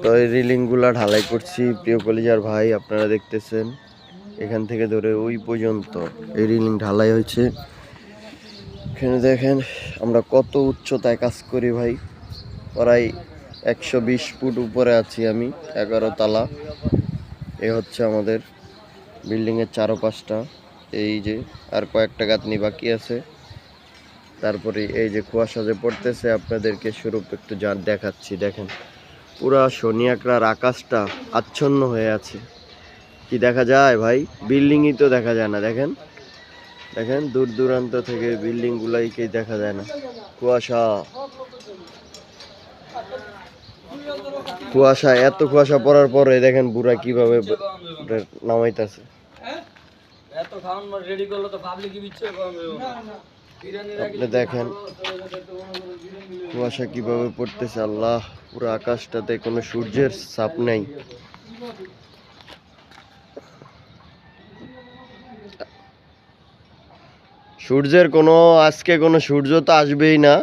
তো এই রিলিংগুলা ঢালাই করছি প্রিয় কলিজার ভাই, আপনারা দেখতেছেন এখান থেকে ধরে ওই পর্যন্ত এই রিলিং ঢালাই হয়েছে। এখানে দেখেন আমরা কত উচ্চতায় কাজ করি ভাই, প্রায় 120 ফুট উপরে আছি আমি, 11 তালা। এ হচ্ছে আমাদের বিল্ডিংয়ের চারপাশটা। এই যে আর কয়েকটা গাঁথনি বাকি আছে, তারপরে এই যে কুয়াশা যে পড়তেছে আপনাদেরকে স্বরূপ একটু দেখাচ্ছি। দেখেন পুরা শনি একরার আকাশটা আচ্ছন্ন হয়ে আছে, কি দেখা যায় ভাই? বিল্ডিংই তো দেখা যায় না। দেখেন দেখেন দূর দূরান্ত থেকে বিল্ডিং গুলাইকে দেখা যায় না, কুয়াশা কুয়াশা। এত কুয়াশা পড়ার পরে দেখেন বুড়া কিভাবে নামাইতেছে। আপনি দেখেন কুয়াশা কিভাবে পড়তেছে, আল্লাহ। পুরো আকাশটাতে কোনো সূর্যের ছাপ নেই। সূর্যের কোনো আজকে কোনো সূর্য তো আসবেই না।